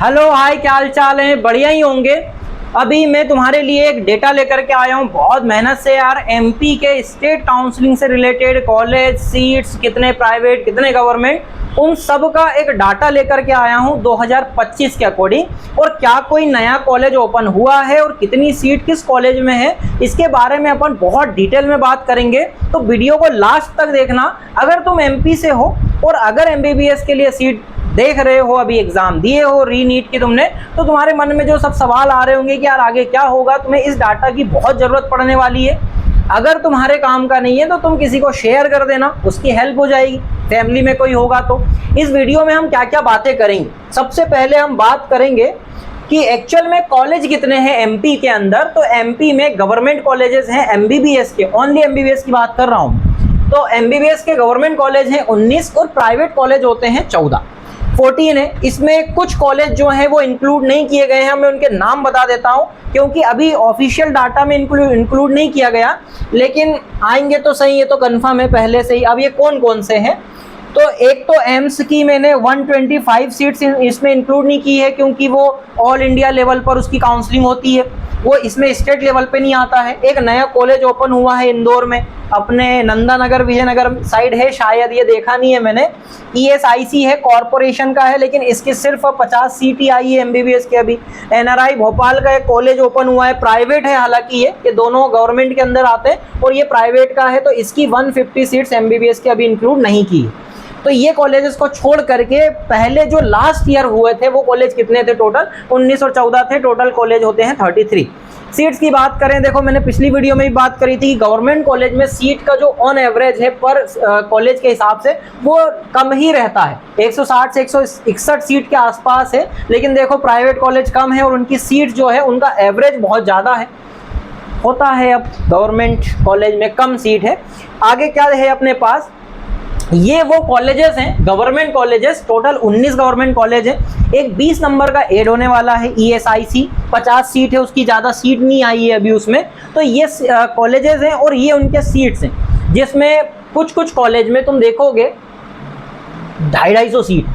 Hello hi, क्या हाल चाल है? बढ़िया ही होंगे। अभी मैं तुम्हारे लिए एक डेटा लेकर के आया हूँ बहुत मेहनत से यार। एमपी के स्टेट काउंसलिंग से रिलेटेड कॉलेज सीट्स, कितने प्राइवेट कितने गवर्नमेंट, उन सब का एक डाटा लेकर के आया हूँ 2025 के अकॉर्डिंग। और क्या कोई नया कॉलेज ओपन हुआ है और कितनी सीट किस कॉलेज में है, इसके बारे में अपन बहुत डिटेल में बात करेंगे। तो वीडियो को लास्ट तक देखना। अगर तुम एमपी से हो और अगर एमबीबीएस के लिए सीट देख रहे हो, अभी एग्जाम दिए हो री नीट की तुमने, तो तुम्हारे मन में जो सब सवाल आ रहे होंगे कि यार आगे क्या होगा, तुम्हें इस डाटा की बहुत ज़रूरत पड़ने वाली है। अगर तुम्हारे काम का नहीं है तो तुम किसी को शेयर कर देना, उसकी हेल्प हो जाएगी। फैमिली में कोई होगा तो। इस वीडियो में हम क्या क्या बातें करेंगे, सबसे पहले हम बात करेंगे कि एक्चुअल में कॉलेज कितने हैं एमपी के अंदर। तो एमपी में गवर्नमेंट कॉलेजेस हैं एमबीबीएस के, ओनली एमबीबीएस की बात कर रहा हूँ। तो एमबीबीएस के गवर्नमेंट कॉलेज हैं 19 और प्राइवेट कॉलेज होते हैं 14 है। इसमें कुछ कॉलेज जो हैं वो इंक्लूड नहीं किए गए हैं, मैं उनके नाम बता देता हूं क्योंकि अभी ऑफिशियल डाटा में इंक्लूड नहीं किया गया, लेकिन आएंगे तो सही, ये तो कंफर्म है पहले से ही। अब ये कौन कौन से हैं, तो एक तो एम्स की मैंने 125 सीट्स इसमें इंक्लूड नहीं की है क्योंकि वो ऑल इंडिया लेवल पर उसकी काउंसलिंग होती है, वो इसमें स्टेट लेवल पे नहीं आता है। एक नया कॉलेज ओपन हुआ है इंदौर में, अपने नंदानगर विजयनगर साइड है शायद, ये देखा नहीं है मैंने। ESIC है, कॉरपोरेशन का है, लेकिन इसकी सिर्फ 50 सीट ही आई है एमबीबीएस के अभी। NRI भोपाल का एक कॉलेज ओपन हुआ है, प्राइवेट है हालांकि ये दोनों गवर्नमेंट के अंदर आते हैं और ये प्राइवेट का है, तो इसकी 150 सीट्स एमबीबीएस के अभी इंक्लूड नहीं की। तो ये कॉलेजेस को छोड़ करके पहले जो लास्ट ईयर हुए थे वो कॉलेज कितने थे, टोटल 19 और 14 थे। टोटल कॉलेज होते हैं 33। सीट्स की बात करें, देखो मैंने पिछली वीडियो में भी बात करी थी कि गवर्नमेंट कॉलेज में सीट का जो ऑन एवरेज है पर कॉलेज के हिसाब से वो कम ही रहता है, 160 से 161 सीट के आसपास है। लेकिन देखो प्राइवेट कॉलेज कम है और उनकी सीट जो है उनका एवरेज बहुत ज़्यादा है, होता है। अब गवर्नमेंट कॉलेज में कम सीट है। आगे क्या है अपने पास, ये वो कॉलेजेस हैं government colleges, total 19 government college हैं। एक 20 नंबर का ऐड होने वाला है ESIC, 50 सीट है उसकी, ज़्यादा सीट नहीं आई है अभी उसमें। तो ये कॉलेजेस हैं और ये उनके सीट्स हैं, जिसमें कुछ कुछ कॉलेज में तुम देखोगे 250 सीट,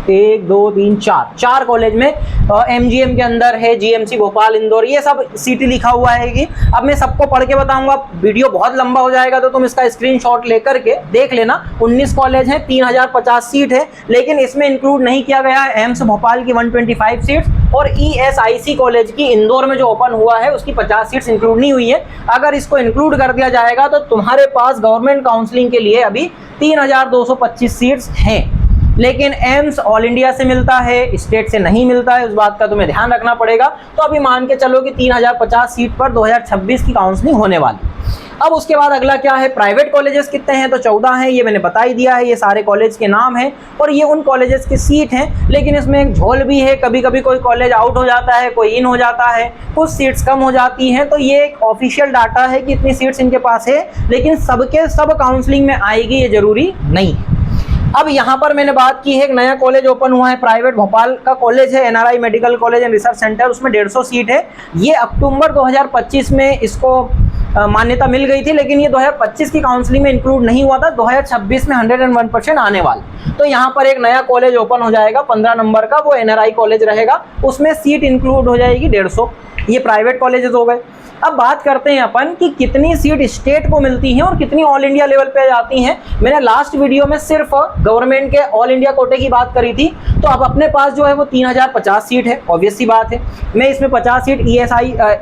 1 2 3 4 कॉलेज में। MGM के अंदर है, GMC भोपाल, इंदौर, ये सब सिटी लिखा हुआ है कि अब मैं सबको पढ़ के बताऊंगा, वीडियो बहुत लंबा हो जाएगा, तो तुम इसका स्क्रीनशॉट लेकर के देख लेना। 19 कॉलेज हैं, 3050 सीट है, लेकिन इसमें इंक्लूड नहीं किया गया है एम्स भोपाल की 125 सीट्स और ESIC कॉलेज की इंदौर में जो ओपन हुआ है उसकी 50 सीट्स इंक्लूड नहीं हुई है। अगर इसको इंक्लूड कर दिया जाएगा तो तुम्हारे पास गवर्नमेंट काउंसलिंग के लिए अभी 3225 सीट्स हैं। लेकिन एम्स ऑल इंडिया से मिलता है, स्टेट से नहीं मिलता है, उस बात का तुम्हें ध्यान रखना पड़ेगा। तो अभी मान के चलो कि 3050 सीट पर 2026 की काउंसलिंग होने वाली। अब उसके बाद अगला क्या है, प्राइवेट कॉलेजेस कितने हैं, तो 14 हैं, ये मैंने बता ही दिया है। ये सारे कॉलेज के नाम हैं और ये उन कॉलेजेस की सीट हैं, लेकिन इसमें एक झोल भी है, कभी कभी कोई कॉलेज आउट हो जाता है, कोई इन हो जाता है, कुछ सीट्स कम हो जाती हैं। तो ये एक ऑफिशियल डाटा है कि इतनी सीट्स इनके पास है, लेकिन सबके सब काउंसलिंग में आएगी ये जरूरी नहीं है। अब यहाँ पर मैंने बात की है, एक नया कॉलेज ओपन हुआ है प्राइवेट, भोपाल का कॉलेज है, NRI medical college and research centre, उसमें 150 सीट है। ये अक्टूबर 2025 में इसको मान्यता मिल गई थी, लेकिन ये 2025 की काउंसलिंग में इंक्लूड नहीं हुआ था। 2026 में 101% आने वाला। तो यहाँ पर एक नया कॉलेज ओपन हो जाएगा 15 नंबर का, वो NRI कॉलेज रहेगा, उसमें सीट इंक्लूड हो जाएगी 150। ये प्राइवेट कॉलेजेस हो गए। अब बात करते हैं अपन कि कितनी सीट स्टेट को मिलती हैं और कितनी ऑल इंडिया लेवल पे जाती हैं। मैंने लास्ट वीडियो में सिर्फ गवर्नमेंट के ऑल इंडिया कोटे की बात करी थी, तो अब अपने पास जो है वो 3050 सीट है, ऑब्वियस सी बात है। मैं इसमें 50 सीट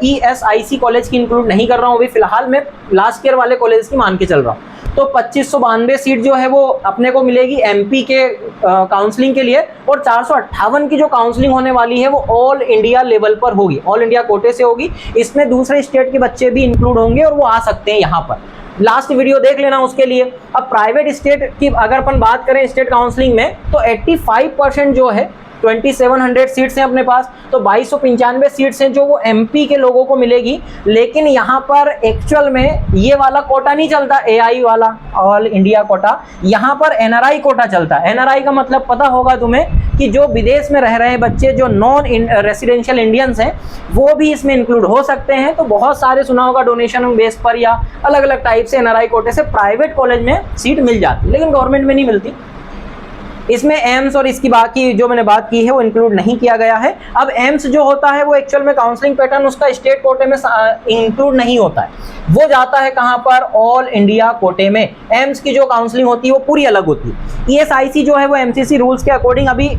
ESIC कॉलेज की इंक्लूड नहीं कर रहा हूँ, अभी फिलहाल मैं लास्ट ईयर वाले कॉलेज की मान के चल रहा हूँ। तो 2592 सीट जो है वो अपने को मिलेगी एमपी के काउंसलिंग के लिए, और 458 की जो काउंसलिंग होने वाली है वो ऑल इंडिया लेवल पर होगी, ऑल इंडिया कोटे से होगी। इसमें दूसरे स्टेट के बच्चे भी इंक्लूड होंगे और वो आ सकते हैं यहाँ पर। लास्ट वीडियो देख लेना उसके लिए। अब प्राइवेट स्टेट की अगर अपन बात करें स्टेट काउंसलिंग में, तो 85% जो है 2700 सीट्स हैं अपने पास, तो 2295 सीट्स हैं जो वो एमपी के लोगों को मिलेगी। लेकिन यहाँ पर एक्चुअल में ये वाला कोटा नहीं चलता, AI वाला ऑल इंडिया कोटा, यहाँ पर NRI कोटा चलता है। NRI का मतलब पता होगा तुम्हें कि जो विदेश में रह रहे बच्चे, जो नॉन रेसिडेंशियल इंडियंस हैं, वो भी इसमें इंक्लूड हो सकते हैं। तो बहुत सारे सुना होगा डोनेशन बेस पर या अलग अलग टाइप से NRI कोटे से प्राइवेट कॉलेज में सीट मिल जाती है, लेकिन गवर्नमेंट में नहीं मिलती। इसमें एम्स और इसकी बाकी जो मैंने बात की है वो इंक्लूड नहीं किया गया है। अब एम्स जो होता है वो एक्चुअल में काउंसलिंग पैटर्न उसका स्टेट कोटे में इंक्लूड नहीं होता है, वो जाता है कहां पर, ऑल इंडिया कोटे में। एम्स की जो काउंसलिंग होती है वो पूरी अलग होती है। ईएसआईसी जो है वो एमसीसी रूल्स के अकॉर्डिंग अभी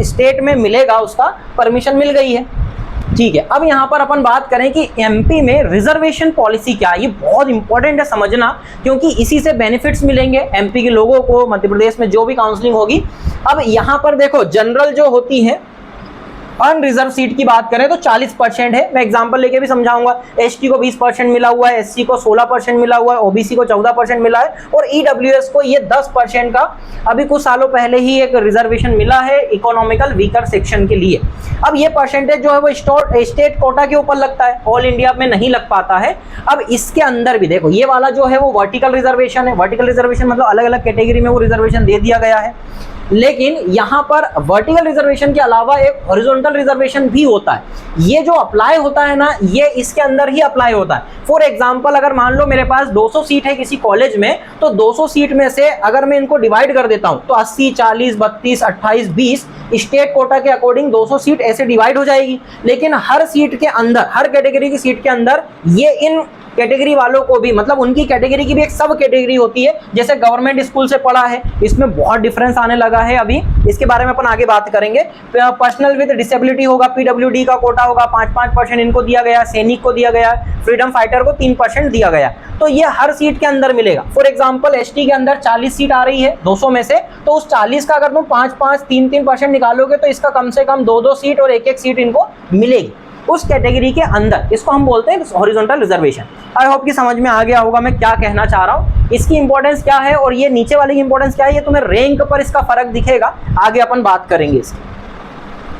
स्टेट में मिलेगा, उसका परमिशन मिल गई है, ठीक है। अब यहाँ पर अपन बात करें कि एमपी में रिजर्वेशन पॉलिसी क्या है, ये बहुत इंपॉर्टेंट है समझना, क्योंकि इसी से बेनिफिट्स मिलेंगे एमपी के लोगों को, मध्य प्रदेश में जो भी काउंसलिंग होगी। अब यहाँ पर देखो जनरल जो होती है, अनरिजर्व सीट की बात करें तो 40% है। मैं एग्जांपल लेके भी समझाऊंगा। एसटी को 20% मिला हुआ है, एससी को 16% मिला हुआ है, ओबीसी को 14% मिला है और ईडब्ल्यूएस को ये 10% का अभी कुछ सालों पहले ही एक रिजर्वेशन मिला है इकोनॉमिकल वीकर सेक्शन के लिए। अब ये परसेंटेज जो है वो स्टेट कोटा के ऊपर लगता है, ऑल इंडिया में नहीं लग पाता है। अब इसके अंदर भी देखो ये वाला जो है वो वर्टिकल रिजर्वेशन है। वर्टिकल रिजर्वेशन मतलब अलग अलग कैटेगरी में वो रिजर्वेशन दे दिया गया है, लेकिन यहां पर वर्टिकल रिजर्वेशन के अलावा एक हॉरिजॉन्टल रिजर्वेशन भी होता है। ये जो अप्लाई होता है ना, ये इसके अंदर ही अप्लाई होता है। फॉर एग्जांपल अगर मान लो मेरे पास 200 सीट है किसी कॉलेज में, तो 200 सीट में से अगर मैं इनको डिवाइड कर देता हूं तो 80, 40, 32, 28, 20 स्टेट कोटा के अकॉर्डिंग 200 सीट ऐसे डिवाइड हो जाएगी। लेकिन हर सीट के अंदर, हर कैटेगरी की सीट के अंदर ये इन कैटेगरी वालों को भी, मतलब उनकी कैटेगरी की भी एक सब कैटेगरी होती है। जैसे गवर्नमेंट स्कूल से पढ़ा है, इसमें बहुत डिफरेंस आने लगा है अभी, इसके बारे में अपन आगे बात करेंगे। पर्सनल विद डिसेबिलिटी होगा, पीडब्ल्यूडी का कोटा होगा, 5% इनको दिया गया, सैनिक को दिया गया, फ्रीडम फाइटर को 3% दिया गया। तो ये हर सीट के अंदर मिलेगा। फॉर एग्जाम्पल एसटी के अंदर 40 सीट आ रही है 200 में से, तो उस 40 का अगर तुम 5-5, 3-3% निकालोगे तो इसका कम से कम 2-2 सीट और 1-1 सीट इनको मिलेगी उस कैटेगरी के अंदर। इसको हम बोलते हैं हॉरिजॉन्टल रिजर्वेशन। आई होप कि समझ में आ गया होगा मैं क्या कहना चाह रहा हूँ, इसकी इंपॉर्टेंस क्या है और ये नीचे वाले की इंपॉर्टेंस क्या है, ये तुम्हें रैंक पर इसका फर्क दिखेगा, आगे अपन बात करेंगे इसकी।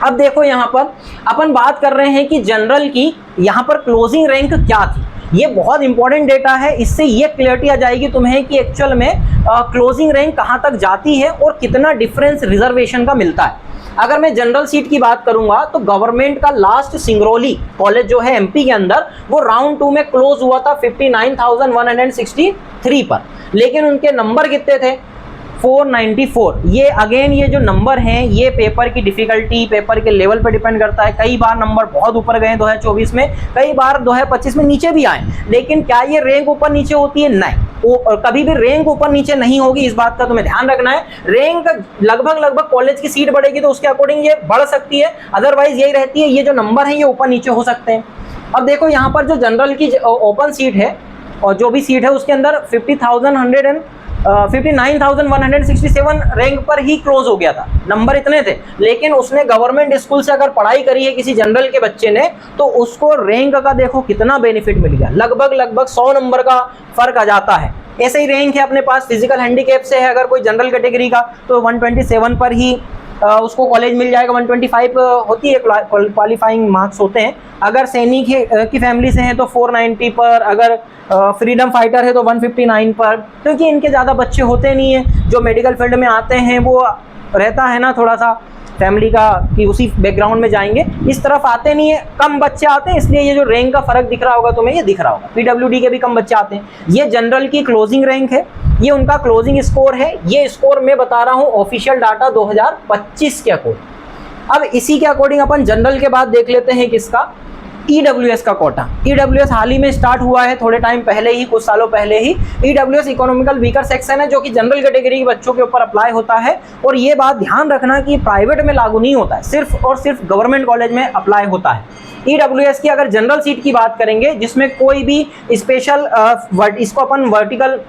अब देखो यहाँ पर अपन बात कर रहे हैं कि जनरल की यहाँ पर क्लोजिंग रैंक क्या थी। ये बहुत इंपॉर्टेंट डेटा है, इससे ये क्लियरिटी आ जाएगी तुम्हें कि एक्चुअल में क्लोजिंग रैंक कहाँ तक जाती है और कितना डिफरेंस रिजर्वेशन का मिलता है। अगर मैं जनरल सीट की बात करूंगा तो गवर्नमेंट का लास्ट सिंगरौली कॉलेज जो है एमपी के अंदर, वो राउंड 2 में क्लोज हुआ था 59,163 पर, लेकिन उनके नंबर कितने थे, 494। ये अगेन ये जो नंबर हैं ये पेपर की डिफिकल्टी, पेपर के लेवल पर डिपेंड करता है। कई बार नंबर बहुत ऊपर गए 2024 में, कई बार 2025 में नीचे भी आए, लेकिन क्या ये रैंक ऊपर नीचे होती है, नहीं, वो कभी भी रैंक ऊपर नीचे नहीं होगी, इस बात का तुम्हें ध्यान रखना है। रैंक लगभग कॉलेज की सीट बढ़ेगी तो उसके अकॉर्डिंग ये बढ़ सकती है, अदरवाइज यही रहती है, ये जो नंबर है ये ऊपर नीचे हो सकते हैं। अब देखो यहाँ पर जो जनरल की ओपन सीट है और जो भी सीट है उसके अंदर 59,167 रैंक पर ही क्लोज हो गया था, नंबर इतने थे। लेकिन उसने गवर्नमेंट स्कूल से अगर पढ़ाई करी है किसी जनरल के बच्चे ने, तो उसको रैंक का देखो कितना बेनिफिट मिल गया, लगभग 100 नंबर का फर्क आ जाता है। ऐसे ही रैंक है अपने पास फिजिकल हैंडीकैप से है अगर कोई जनरल कैटेगरी का, तो 127 पर ही उसको कॉलेज मिल जाएगा। 125 होती है क्वालिफाइंग मार्क्स होते हैं। अगर सैनिक की फैमिली से है तो 490 पर, अगर फ्रीडम फाइटर है तो 159 पर, क्योंकि इनके ज़्यादा बच्चे होते नहीं हैं। जो मेडिकल फील्ड में आते हैं वो रहता है ना थोड़ा सा फैमिली का कि उसी बैकग्राउंड में जाएंगे, इस तरफ आते नहीं है, कम बच्चे आते हैं, इसलिए ये जो रैंक का फर्क दिख रहा होगा तुम्हें, ये दिख रहा होगा। पीडब्ल्यूडी के भी कम बच्चे आते हैं। ये जनरल की क्लोजिंग रैंक है, ये उनका क्लोजिंग स्कोर है। ये स्कोर मैं बता रहा हूँ ऑफिशियल डाटा 2025 के अकॉर्डिंग। अब इसी के अकॉर्डिंग अपन जनरल के बाद देख लेते हैं किसका, ईडब्ल्यूएस का कोटा। ईडब्ल्यूएस हाल ही में स्टार्ट हुआ है, थोड़े टाइम पहले ही, कुछ सालों पहले ही। ईडब्ल्यूएस इकोनॉमिकल वीकर सेक्शन है जो कि जनरल कैटेगरी के बच्चों के ऊपर अप्लाई होता है। और ये बात ध्यान रखना कि प्राइवेट में लागू नहीं होता है, सिर्फ और सिर्फ गवर्नमेंट कॉलेज में अप्लाई होता है। ईडब्ल्यूएस की अगर जनरल सीट की बात करेंगे जिसमें कोई भी स्पेशल इसको अपन वर्टिकल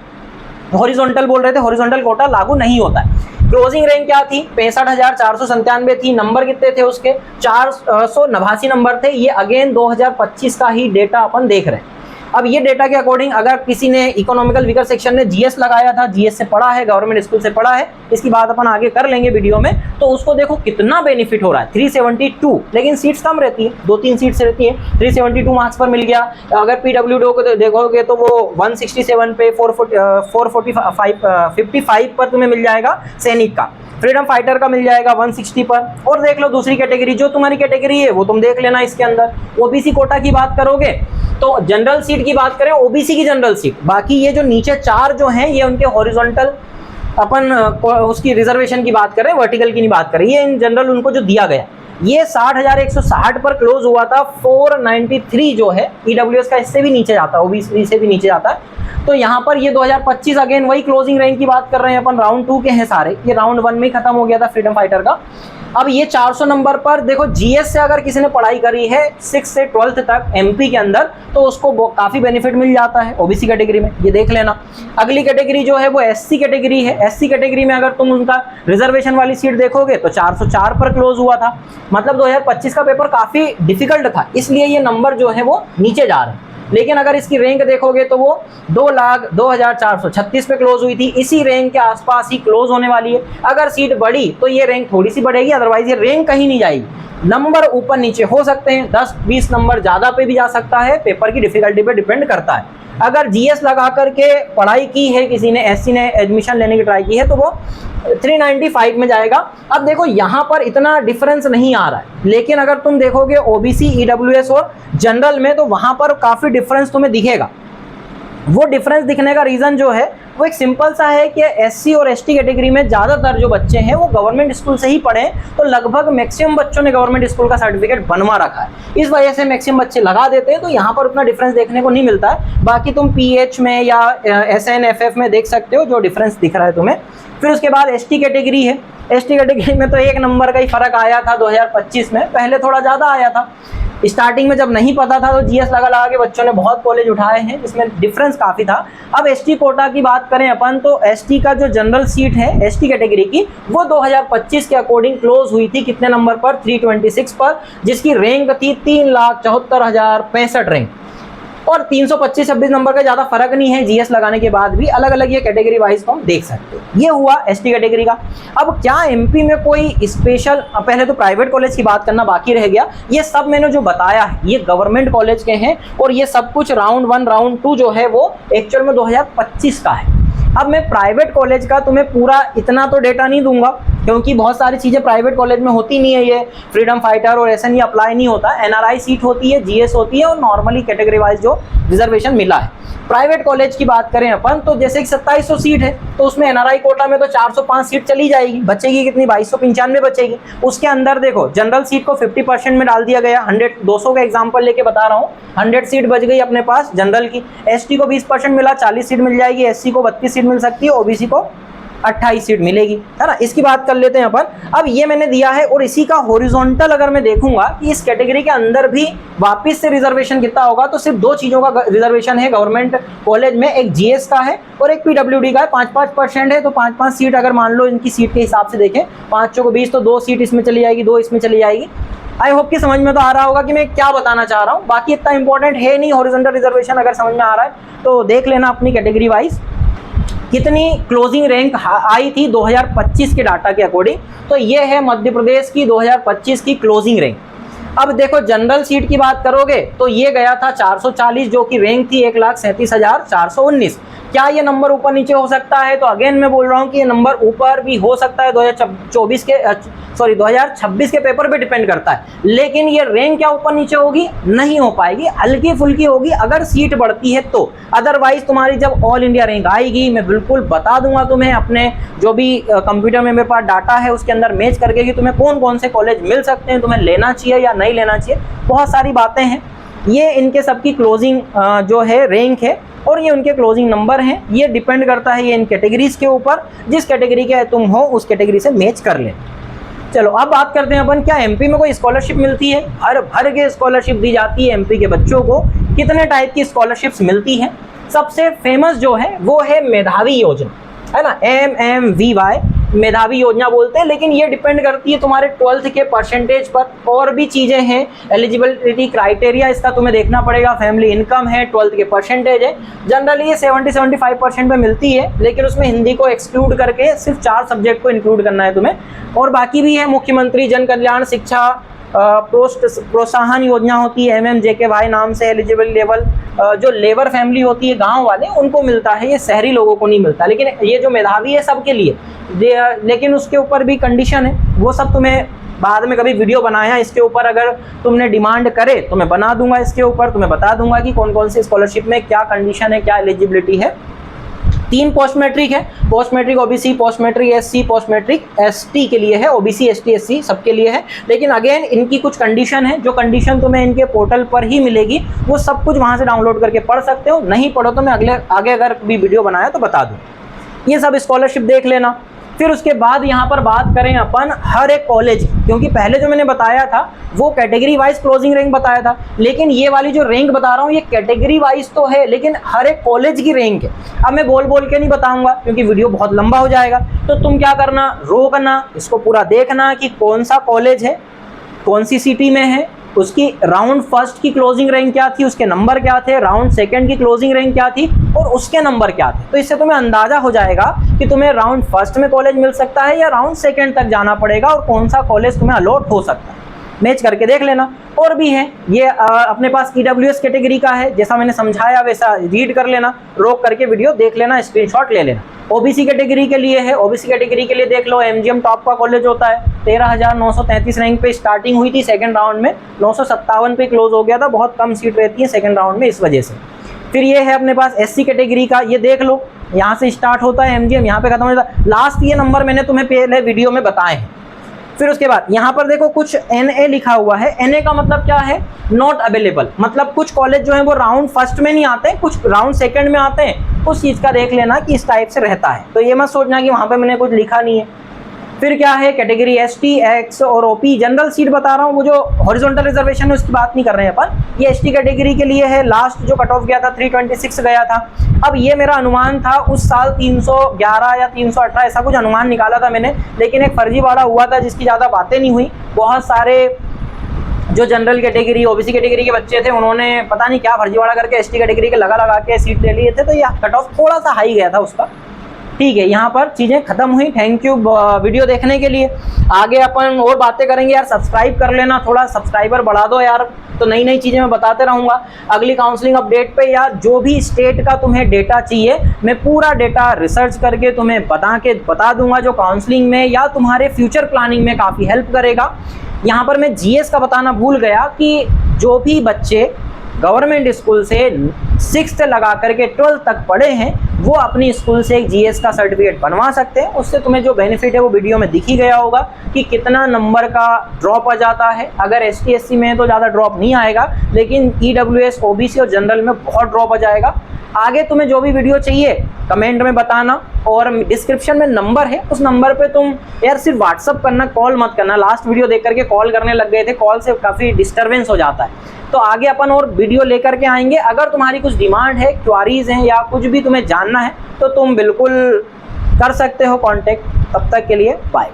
हॉरिजॉन्टल बोल रहे थे, हॉरिजॉन्टल कोटा लागू नहीं होता है। क्लोजिंग रैंक क्या थी, 65,497 थी। नंबर कितने थे उसके, 489 नंबर थे। ये अगेन 2025 का ही डेटा अपन देख रहे हैं। अब ये डेटा के अकॉर्डिंग अगर किसी ने इकोनॉमिकल वीकर सेक्शन ने जीएस लगाया था, जीएस से पढ़ा है, गवर्नमेंट स्कूल से पढ़ा है, इसकी बात अपन आगे कर लेंगे वीडियो में, तो उसको देखो कितना बेनिफिट हो रहा है। 372, लेकिन सीट्स कम रहती है, 2-3 सीट्स रहती है। 372 मार्क्स पर मिल गया। अगर पीडब्ल्यूडी को देखोगे तो वो 167 पे 55 पर तुम्हें मिल जाएगा सैनिक का। फ्रीडम फाइटर का मिल जाएगा 160 पर। और देख लो दूसरी कैटेगरी, जो तुम्हारी कैटेगरी है वो तुम देख लेना। इसके अंदर ओबीसी कोटा की बात करोगे तो जनरल सीट की बात करें, ओबीसी की जनरल सीट, बाकी ये जो नीचे 4 जो हैं ये उनके हॉरिजॉन्टल अपन उसकी रिजर्वेशन की बात करें, वर्टिकल की नहीं बात करें, ये इन जनरल उनको जो दिया गया ये 60,160 पर क्लोज हुआ था। 493 जो है ईडब्ल्यूएस का इससे भी नीचे जाता है, ओबीसी से भी नीचे जाता है। तो यहाँ पर ये 2025 अगेन वही क्लोजिंग रैंक की बात कर रहे हैं अपन, राउंड 2 के हैं सारे, ये राउंड 1 में ही खत्म हो गया था फ्रीडम फाइटर का। अब ये 400 नंबर पर देखो, जीएस से अगर किसी ने पढ़ाई करी है 6 से 12th तक एमपी के अंदर तो उसको काफी बेनिफिट मिल जाता है ओबीसी कैटेगरी में, ये देख लेना। अगली कैटेगरी जो है वो एससी कैटेगरी है। एससी कैटेगरी में अगर तुम उनका रिजर्वेशन वाली सीट देखोगे तो 404 पर क्लोज हुआ था। मतलब 2025 का पेपर काफी डिफिकल्ट था, इसलिए ये नंबर जो है वो नीचे जा रहे हैं। लेकिन अगर इसकी रैंक देखोगे तो वो 2,02,436 पे क्लोज हुई थी। इसी रैंक के आसपास ही क्लोज होने वाली है। अगर सीट बढ़ी तो ये रैंक थोड़ी सी बढ़ेगी, अदरवाइज ये रैंक कहीं नहीं जाएगी। नंबर ऊपर नीचे हो सकते हैं, 10-20 नंबर ज्यादा पे भी जा सकता है, पेपर की डिफिकल्टी पे डिपेंड करता है। अगर जीएस लगा करके पढ़ाई की है किसी ने, एससी ने एडमिशन लेने की ट्राई की है तो वो 395 में जाएगा। अब देखो यहाँ पर इतना डिफरेंस नहीं आ रहा है, लेकिन अगर तुम देखोगे ओबीसी, ईडब्ल्यूएस और जनरल में तो वहां पर काफी डिफरेंस तुम्हें दिखेगा। वो डिफरेंस दिखने का रीजन जो है वो एक सिंपल सा है कि एससी और एसटी कैटेगरी में ज़्यादातर जो बच्चे हैं वो गवर्नमेंट स्कूल से ही पढ़े, तो लगभग मैक्सिमम बच्चों ने गवर्नमेंट स्कूल का सर्टिफिकेट बनवा रखा है। इस वजह से मैक्सिमम बच्चे लगा देते हैं, तो यहाँ पर उतना डिफरेंस देखने को नहीं मिलता है। बाकी तुम पीएच में या एसएनएफएफ में देख सकते हो जो डिफरेंस दिख रहा है तुम्हें। फिर उसके बाद एसटी कैटेगरी है। एसटी कैटेगरी में तो 1 नंबर का ही फर्क आया था 2025 में, पहले थोड़ा ज़्यादा आया था। स्टार्टिंग में जब नहीं पता था तो जीएस लगा लगा के बच्चों ने बहुत कॉलेज उठाए हैं, जिसमें डिफरेंस काफ़ी था। अब एसटी कोटा की बात करें अपन तो एसटी का जो जनरल सीट है एसटी कैटेगरी की वो 2025 के अकॉर्डिंग क्लोज हुई थी कितने नंबर पर, 326 पर, जिसकी रैंक थी 3,74,065 रैंक। और 325-26 नंबर का ज़्यादा फर्क नहीं है जीएस लगाने के बाद भी, अलग अलग ये कैटेगरी वाइज तो हम देख सकते हो। ये हुआ एसटी कैटेगरी का। अब क्या एमपी में कोई स्पेशल, पहले तो प्राइवेट कॉलेज की बात करना बाकी रह गया। ये सब मैंने जो बताया है ये गवर्नमेंट कॉलेज के हैं, और ये सब कुछ राउंड 1 राउंड 2 जो है वो एक्चुअल में 2025 का है। अब मैं प्राइवेट कॉलेज का तुम्हें पूरा इतना तो डेटा नहीं दूंगा, क्योंकि बहुत सारी चीज़ें प्राइवेट कॉलेज में होती नहीं है। ये फ्रीडम फाइटर और ऐसा नहीं अप्लाई नहीं होता। एनआरआई सीट होती है, जीएस होती है, और नॉर्मली कैटेगरी वाइज जो रिजर्वेशन मिला है। प्राइवेट कॉलेज की बात करें अपन तो जैसे कि 2700 सीट है तो उसमें एनआरआई कोटा में तो 405 सीट चली जाएगी, बचेगी कितनी, 2295 बचेगी। उसके अंदर देखो जनरल सीट को 50% में डाल दिया गया। 200 का एग्जाम्पल लेके बता रहा हूँ, 100 सीट बच गई अपने पास जनरल की। एसटी को 20% मिला, 40 सीट मिल जाएगी। एससी को 32 सीट मिल सकती है, ओबीसी को 28 सीट मिलेगी, है ना। इसकी बात कर लेते हैं अपन। अब ये मैंने दिया है, और इसी का हॉरिजॉन्टल अगर मैं देखूंगा कि इस कैटेगरी के अंदर भी वापस से रिजर्वेशन कितना होगा, तो सिर्फ 2 चीज़ों का रिजर्वेशन है गवर्नमेंट कॉलेज में, एक जीएस का है और एक पीडब्ल्यूडी का है। 5-5% है, तो 5-5 सीट अगर मान लो इनकी सीट के हिसाब से देखें, 5 को 20 तो 2 सीट इसमें चली जाएगी, 2 इसमें चली जाएगी। आई होप कि समझ में तो आ रहा होगा कि मैं क्या बताना चाह रहा हूँ। बाकी इतना इंपॉर्टेंट है नहीं हॉरिजॉन्टल रिजर्वेशन, अगर समझ में आ रहा है तो देख लेना अपनी कैटेगरी वाइज कितनी क्लोजिंग रैंक आई थी 2025 के डाटा के अकॉर्डिंग। तो ये है मध्य प्रदेश की 2025 की क्लोजिंग रैंक। अब देखो जनरल सीट की बात करोगे तो ये गया था 440, जो कि रैंक थी 1,37,419। क्या ये नंबर ऊपर नीचे हो सकता है? तो अगेन मैं बोल रहा हूँ कि ये नंबर ऊपर भी हो सकता है, 2026 के पेपर पे डिपेंड करता है। लेकिन ये रैंक क्या ऊपर नीचे होगी? नहीं हो पाएगी, हल्की फुल्की होगी अगर सीट बढ़ती है तो। अदरवाइज तुम्हारी जब ऑल इंडिया रैंक आएगी मैं बिल्कुल बता दूंगा तुम्हें, अपने जो भी कंप्यूटर में मेरे पास डाटा है उसके अंदर मैच करके कि तुम्हें कौन कौन से कॉलेज मिल सकते हैं, तुम्हें लेना चाहिए या नहीं लेना चाहिए। बहुत सारी बातें हैं। ये इनके सबकी क्लोजिंग जो है रैंक है, और ये उनके क्लोजिंग नंबर हैं। ये डिपेंड करता है ये इन कैटेगरीज के ऊपर, जिस कैटेगरी के तुम हो उस कैटेगरी से मैच कर ले। चलो अब बात करते हैं अपन, क्या एमपी में कोई स्कॉलरशिप मिलती है? भर भर के स्कॉलरशिप दी जाती है एमपी के बच्चों को। कितने टाइप की स्कॉलरशिप्स मिलती हैं? सबसे फेमस जो है वो है मेधावी योजना, है ना, MMVY मेधावी योजना बोलते हैं। लेकिन ये डिपेंड करती है तुम्हारे 12th के परसेंटेज पर। और भी चीज़ें हैं, एलिजिबिलिटी क्राइटेरिया इसका तुम्हें देखना पड़ेगा, फैमिली इनकम है, 12th के परसेंटेज है। जनरली ये 70-75% पे मिलती है, लेकिन उसमें हिंदी को एक्सक्लूड करके सिर्फ 4 सब्जेक्ट को इंक्लूड करना है तुम्हें। और बाकी भी है, मुख्यमंत्री जन कल्याण शिक्षा प्रोत्साहन योजना होती है, MMJKY नाम से। एलिजिबल लेवल जो लेबर फैमिली होती है गांव वाले उनको मिलता है, ये शहरी लोगों को नहीं मिलता। लेकिन ये जो मेधावी है सबके लिए, लेकिन उसके ऊपर भी कंडीशन है। वो सब तुम्हें बाद में कभी वीडियो बनाया इसके ऊपर, अगर तुमने डिमांड करे तो मैं बना दूंगा इसके ऊपर, तुम्हें बता दूंगा कि कौन कौन सी स्कॉलरशिप में क्या कंडीशन है, क्या एलिजिबिलिटी है। 3 पोस्ट मैट्रिक है, post matric OBC, post matric SC, post matric ST के लिए है, ओबीसी एसटी एससी सबके लिए है। लेकिन अगेन इनकी कुछ कंडीशन है, जो कंडीशन तुम्हें इनके पोर्टल पर ही मिलेगी, वो सब कुछ वहाँ से डाउनलोड करके पढ़ सकते हो। नहीं पढ़ो तो मैं आगे अगर भी वीडियो बनाया तो बता दूँ। ये सब स्कॉलरशिप देख लेना। फिर उसके बाद यहाँ पर बात करें अपन हर एक कॉलेज, क्योंकि पहले जो मैंने बताया था वो कैटेगरी वाइज क्लोजिंग रैंक बताया था, लेकिन ये वाली जो रैंक बता रहा हूँ ये कैटेगरी वाइज तो है, लेकिन हर एक कॉलेज की रैंक है। अब मैं बोल बोल के नहीं बताऊंगा क्योंकि वीडियो बहुत लंबा हो जाएगा, तो तुम क्या करना, रोकना, इसको पूरा देखना कि कौन सा कॉलेज है, कौन सी सिटी में है, उसकी राउंड फर्स्ट की क्लोजिंग रैंक क्या थी, उसके नंबर क्या थे, राउंड सेकंड की क्लोजिंग रैंक क्या थी और उसके नंबर क्या थे। तो इससे तुम्हें अंदाजा हो जाएगा कि तुम्हें राउंड फर्स्ट में कॉलेज मिल सकता है या राउंड सेकंड तक जाना पड़ेगा और कौन सा कॉलेज तुम्हें अलॉट हो सकता है। मैच करके देख लेना। और भी है, ये अपने पास EWS कैटेगरी का है, जैसा मैंने समझाया वैसा रीड कर लेना, रोक करके वीडियो देख लेना, स्क्रीनशॉट ले लेना। ओबीसी कैटेगरी के लिए है, ओबीसी कैटेगरी के लिए देख लो, MGM टॉप का कॉलेज होता है, 13,933 रैंक पे स्टार्टिंग हुई थी, सेकंड राउंड में 957 पे क्लोज हो गया था, बहुत कम सीट रहती है सेकंड राउंड में इस वजह से। फिर ये है अपने पास SC कैटेगरी का, ये देख लो, यहाँ से स्टार्ट होता है MGM, यहाँ पे खत्म हो जाता है, लास्ट ये नंबर मैंने तुम्हें पहले वीडियो में बताए हैं। फिर उसके बाद यहाँ पर देखो कुछ NA लिखा हुआ है, NA का मतलब क्या है, नॉट अवेलेबल, मतलब कुछ कॉलेज जो है वो राउंड फर्स्ट में नहीं आते हैं, कुछ राउंड सेकंड में आते हैं, उस चीज़ का देख लेना कि इस टाइप से रहता है। तो ये मत सोचना कि वहाँ पे मैंने कुछ लिखा नहीं है। फिर क्या है, कैटेगरी ST, X और OP, जनरल सीट बता रहा हूँ, वो जो हॉरिजॉन्टल रिजर्वेशन है उसकी बात नहीं कर रहे हैं अपन, ये ST कैटेगरी के लिए है। लास्ट जो कट ऑफ गया था 326 गया था। अब ये मेरा अनुमान था, उस साल 311 या 318 ऐसा कुछ अनुमान निकाला था मैंने, लेकिन एक फर्जीवाड़ा हुआ था जिसकी ज़्यादा बातें नहीं हुई। बहुत सारे जो जनरल कैटेगरी ओबीसी कैटेगरी के बच्चे थे उन्होंने पता नहीं क्या फर्जीवाड़ा करके ST कैटेगरी के लगा के सीट ले लिए थे, तो ये कट ऑफ थोड़ा सा हाई गया था उसका। ठीक है, यहाँ पर चीज़ें खत्म हुई। थैंक यू वीडियो देखने के लिए। आगे अपन और बातें करेंगे यार, सब्सक्राइब कर लेना, थोड़ा सब्सक्राइबर बढ़ा दो यार, तो नई नई चीज़ें मैं बताते रहूँगा। अगली काउंसलिंग अपडेट पे या जो भी स्टेट का तुम्हें डेटा चाहिए, मैं पूरा डेटा रिसर्च करके तुम्हें बता दूंगा, जो काउंसलिंग में या तुम्हारे फ्यूचर प्लानिंग में काफ़ी हेल्प करेगा। यहाँ पर मैं GS का बताना भूल गया कि जो भी बच्चे गवर्नमेंट स्कूल से 6th से लगा करके 12th तक पढ़े हैं, वो अपनी स्कूल से एक GS का सर्टिफिकेट बनवा सकते हैं। उससे तुम्हें जो बेनिफिट है वो वीडियो में दिख ही गया होगा कि कितना नंबर का ड्रॉप आ जाता है। अगर ST SC में तो ज़्यादा ड्रॉप नहीं आएगा, लेकिन EWS OBC और जनरल में बहुत ड्रॉप आ जाएगा। आगे तुम्हें जो भी वीडियो चाहिए कमेंट में बताना, और डिस्क्रिप्शन में नंबर है, उस नंबर पे तुम यार सिर्फ व्हाट्सअप करना, कॉल मत करना। लास्ट वीडियो देख करके कॉल करने लग गए थे, कॉल से काफ़ी डिस्टर्बेंस हो जाता है। तो आगे अपन और वीडियो लेकर के आएंगे। अगर तुम्हारी कुछ डिमांड है, क्वारीज हैं या कुछ भी तुम्हें जानना है तो तुम बिल्कुल कर सकते हो कांटेक्ट। तब तक के लिए बाय।